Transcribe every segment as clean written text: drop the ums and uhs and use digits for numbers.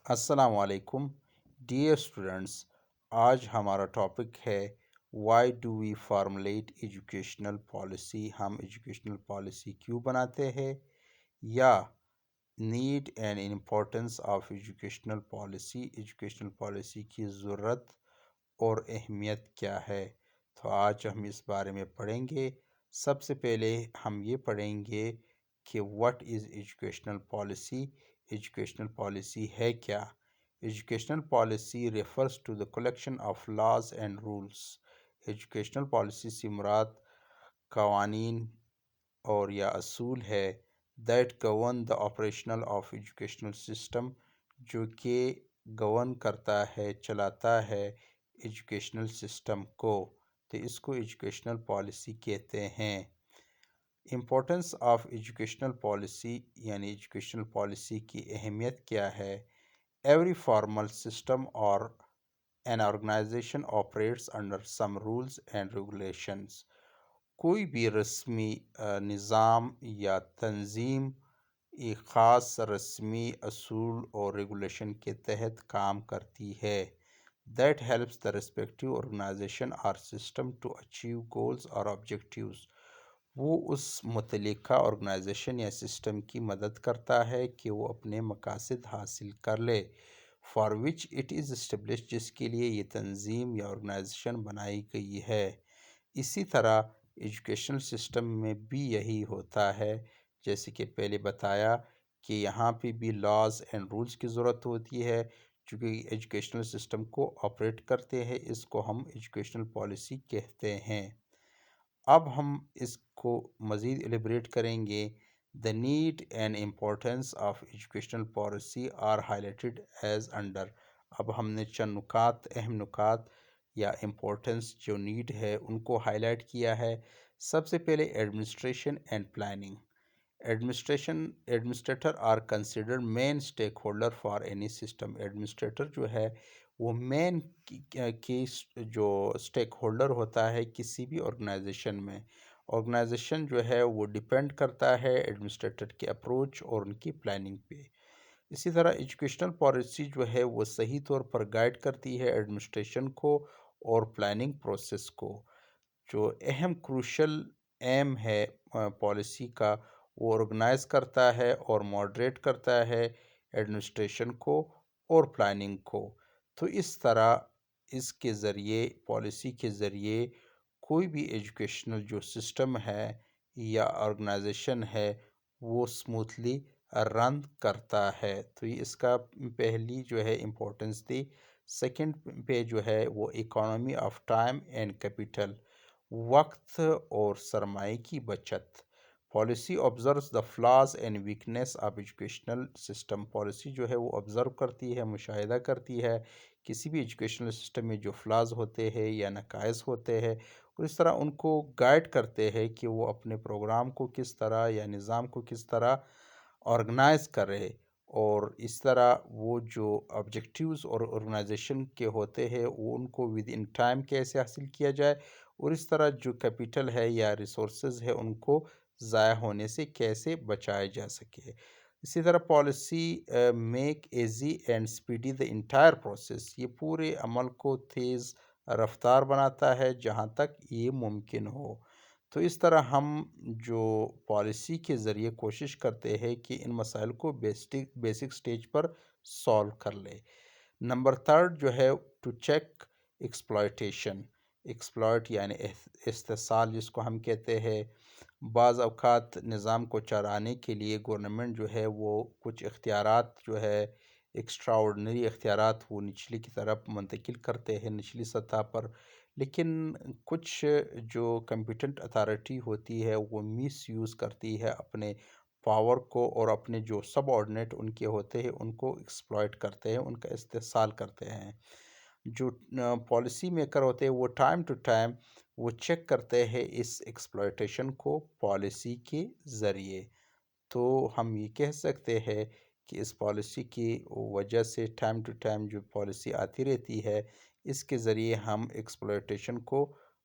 السلام علیکم dear students. آج ہمارا ٹاپک ہے why do we formulate educational policy. ہم ایجوکیشنل پالیسی کیوں بناتے ہیں یا need and importance of educational policy. Educational policy کی ضرورت اور اہمیت کیا ہے؟ تو آج ہم اس بارے میں پڑھیں گے. سب سے پہلے ہم یہ پڑھیں گے کہ what is educational policy. Educational policy ہے کیا؟ Educational policy refers to the collection of laws and rules. Educational policy سے مراد قوانین اور یا اصول ہے that govern the operational of educational system, جو کہ گورن کرتا ہے، چلاتا ہے ایجوکیشنل سسٹم کو. تو اس کو ایجوکیشنل پالیسی کہتے ہیں. امپورٹنس آف ایجوکیشنل پالیسی یعنی ایجوکیشنل پالیسی کی اہمیت کیا ہے؟ ایوری فارمل سسٹم اور an organization operates under some rules and regulations. کوئی بھی رسمی نظام یا تنظیم ایک خاص رسمی اصول اور ریگولیشن کے تحت کام کرتی ہے. That helps the respective organization or system to achieve goals or objectives. وہ اس متعلقہ آرگنائزیشن یا سسٹم کی مدد کرتا ہے کہ وہ اپنے مقاصد حاصل کر لے. For which it is establish, جس کے لیے یہ تنظیم یا آرگنائزیشن بنائی گئی ہے. اسی طرح ایجوکیشنل سسٹم میں بھی یہی ہوتا ہے. جیسے کہ پہلے بتایا کہ یہاں پہ بھی لاز اینڈ رولز کی ضرورت ہوتی ہے چونکہ ایجوکیشنل سسٹم کو آپریٹ کرتے ہیں. اس کو ہم ایجوکیشنل پالیسی کہتے ہیں. اب ہم اس کو مزید ایلیبریٹ کریں گے. The need and importance of educational policy are highlighted as under. اب ہم نے چند نکات، اہم نکات یا امپورٹنس جو نیڈ ہے ان کو ہائی لائٹ کیا ہے. سب سے پہلے administration and planning. Administrator are considered main stakeholder for any system. Administrator جو ہے وہ مین کی جو اسٹیک ہولڈر ہوتا ہے کسی بھی آرگنائزیشن میں. آرگنائزیشن جو ہے وہ ڈیپینڈ کرتا ہے ایڈمنسٹریٹر کے اپروچ اور ان کی پلاننگ پہ. اسی طرح ایجوکیشنل پالیسی جو ہے وہ صحیح طور پر گائیڈ کرتی ہے ایڈمنسٹریشن کو اور پلاننگ پروسیس کو. جو اہم کروشل ایم ہے پالیسی کا، وہ آرگنائز کرتا ہے اور ماڈریٹ کرتا ہے ایڈمنسٹریشن کو اور پلاننگ کو. تو اس طرح اس کے ذریعے، پالیسی کے ذریعے کوئی بھی ایجوکیشنل جو سسٹم ہے یا آرگنائزیشن ہے وہ اسموتھلی رن کرتا ہے. تو یہ اس کا پہلی جو ہے امپورٹنس تھی. سیکنڈ پہ جو ہے وہ economy of time and capital, وقت اور سرمایہ کی بچت. Policy observes the flaws and weakness of educational system. Policy جو ہے وہ آبزرو کرتی ہے، مشاہدہ کرتی ہے کسی بھی ایجوکیشنل سسٹم میں جو فلاز ہوتے ہیں یا نقائص ہوتے ہیں، اور اس طرح ان کو گائیڈ کرتے ہیں کہ وہ اپنے پروگرام کو کس طرح یا نظام کو کس طرح آرگنائز کرے. اور اس طرح وہ جو آبجیکٹیوز اور آرگنائزیشن کے ہوتے ہیں وہ ان کو ود ان ٹائم کیسے حاصل کیا جائے، اور اس طرح جو کیپٹل ہے یا ریسورسز ہے ان کو ضائع ہونے سے کیسے بچایا جا سکے. اسی طرح policy make easy and speedy the entire process. یہ پورے عمل کو تیز رفتار بناتا ہے جہاں تک یہ ممکن ہو. تو اس طرح ہم جو پالیسی کے ذریعے کوشش کرتے ہیں کہ ان مسائل کو بیسک سٹیج پر سولو کر لے. نمبر تھرڈ جو ہے ٹو چیک ایکسپلائٹیشن. ایکسپلائٹ یعنی استحصال جس کو ہم کہتے ہیں. بعض اوقات نظام کو چلانے کے لیے گورنمنٹ جو ہے وہ کچھ اختیارات جو ہے ایکسٹرا آرڈنری اختیارات وہ نچلی کی طرف منتقل کرتے ہیں نچلی سطح پر. لیکن کچھ جو کمپیٹنٹ اتھارٹی ہوتی ہے وہ مس یوز کرتی ہے اپنے پاور کو، اور اپنے جو سب آرڈینیٹ ان کے ہوتے ہیں ان کو ایکسپلائٹ کرتے ہیں، ان کا استحصال کرتے ہیں. جو پالیسی میکر ہوتے ہیں وہ ٹائم ٹو ٹائم وہ چیک کرتے ہیں اس ایکسپلائٹیشن کو پالیسی کے ذریعے. تو ہم یہ کہہ سکتے ہیں کہ اس پالیسی کی وجہ سے ٹائم ٹو ٹائم جو پالیسی آتی رہتی ہے اس کے ذریعے ہم ایکسپلائٹیشن کو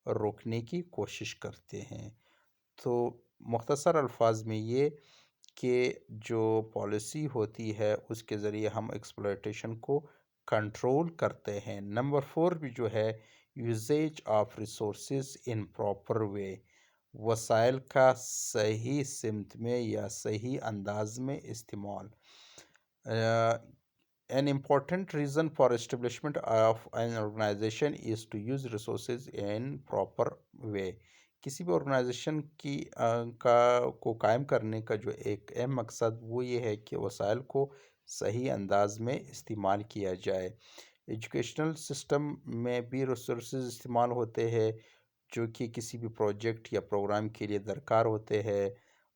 روکنے کی کوشش کرتے ہیں. تو مختصر الفاظ میں یہ کہ جو پالیسی ہوتی ہے اس کے ذریعے ہم ایکسپلائٹیشن کو کنٹرول کرتے ہیں۔ نمبر 4 بھی جو ہے usage of resources in proper way, وسائل کا صحیح سمت میں یا صحیح انداز میں استعمال۔ An important reason for establishment of an organization is to use resources in proper way۔ کسی بھی آرگنائزیشن کی کو قائم کرنے کا جو ایک اہم مقصد وہ یہ ہے کہ وسائل کو صحیح انداز میں استعمال کیا جائے۔ ایجوکیشنل سسٹم میں بھی ریسورسز استعمال ہوتے ہیں جو کہ کسی بھی پروجیکٹ یا پروگرام کے لیے درکار ہوتے ہیں،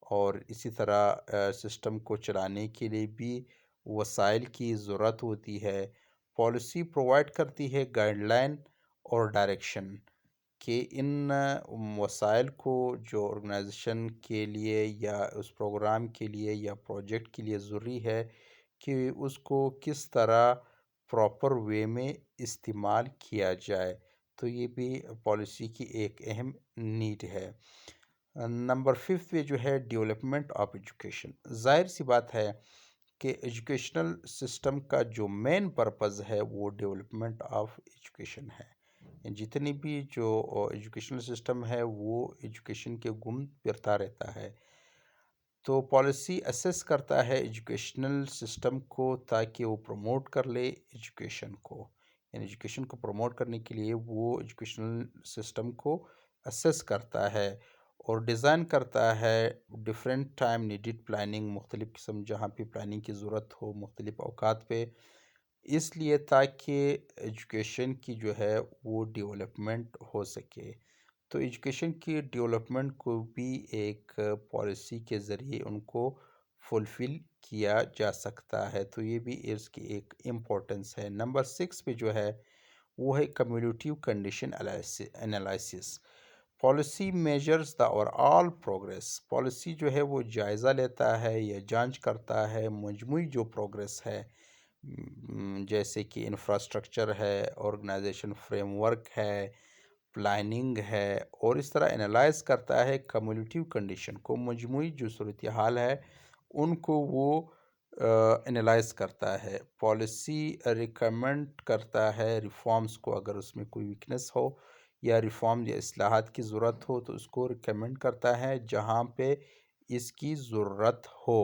اور اسی طرح سسٹم کو چلانے کے لیے بھی وسائل کی ضرورت ہوتی ہے۔ پالیسی پرووائڈ کرتی ہے گائیڈ لائن اور ڈائریکشن کہ ان وسائل کو جو آرگنائزیشن کے لیے یا اس پروگرام کے لیے یا پروجیکٹ کے لیے ضروری ہے کہ اس کو کس طرح پراپر وے میں استعمال کیا جائے، تو یہ بھی پالیسی کی ایک اہم نیڈ ہے۔ نمبر 5 پہ جو ہے ڈیولپمنٹ آف ایجوکیشن۔ ظاہر سی بات ہے کہ ایجوکیشنل سسٹم کا جو مین پرپز ہے وہ ڈیولپمنٹ آف ایجوکیشن ہے۔ جتنی بھی جو ایجوکیشنل سسٹم ہے وہ ایجوکیشن کے گم پھرتا رہتا ہے، تو پالیسی اسیس کرتا ہے ایجوکیشنل سسٹم کو تاکہ وہ پروموٹ کر لے ایجوکیشن کو، یعنی ایجوکیشن کو پروموٹ کرنے کے لیے وہ ایجوکیشنل سسٹم کو اسیس کرتا ہے اور ڈیزائن کرتا ہے ڈیفرنٹ ٹائم نیڈڈ پلاننگ، مختلف قسم جہاں پہ پلاننگ کی ضرورت ہو مختلف اوقات پہ، اس لیے تاکہ ایجوکیشن کی جو ہے وہ ڈیولپمنٹ ہو سکے۔ تو ایجوکیشن کی ڈیولپمنٹ کو بھی ایک پالیسی کے ذریعے ان کو فلفل کیا جا سکتا ہے، تو یہ بھی اس کی ایک امپورٹنس ہے۔ نمبر 6 پہ جو ہے وہ ہے کمیونٹیو کنڈیشن انالائسس۔ پالیسی میجرز دا اور آل پروگریس۔ پالیسی جو ہے وہ جائزہ لیتا ہے یا جانچ کرتا ہے مجموعی جو پروگریس ہے، جیسے کہ انفراسٹرکچر ہے، آرگنائزیشن فریم ورک ہے، پلاننگ ہے، اور اس طرح انالائز کرتا ہے کمیونٹیو کنڈیشن کو، مجموعی جو صورتحال ہے ان کو وہ انالائز کرتا ہے۔ پالیسی ریکمنڈ کرتا ہے ریفارمز کو، اگر اس میں کوئی ویکنس ہو یا ریفارم یا اصلاحات کی ضرورت ہو تو اس کو ریکمنڈ کرتا ہے جہاں پہ اس کی ضرورت ہو۔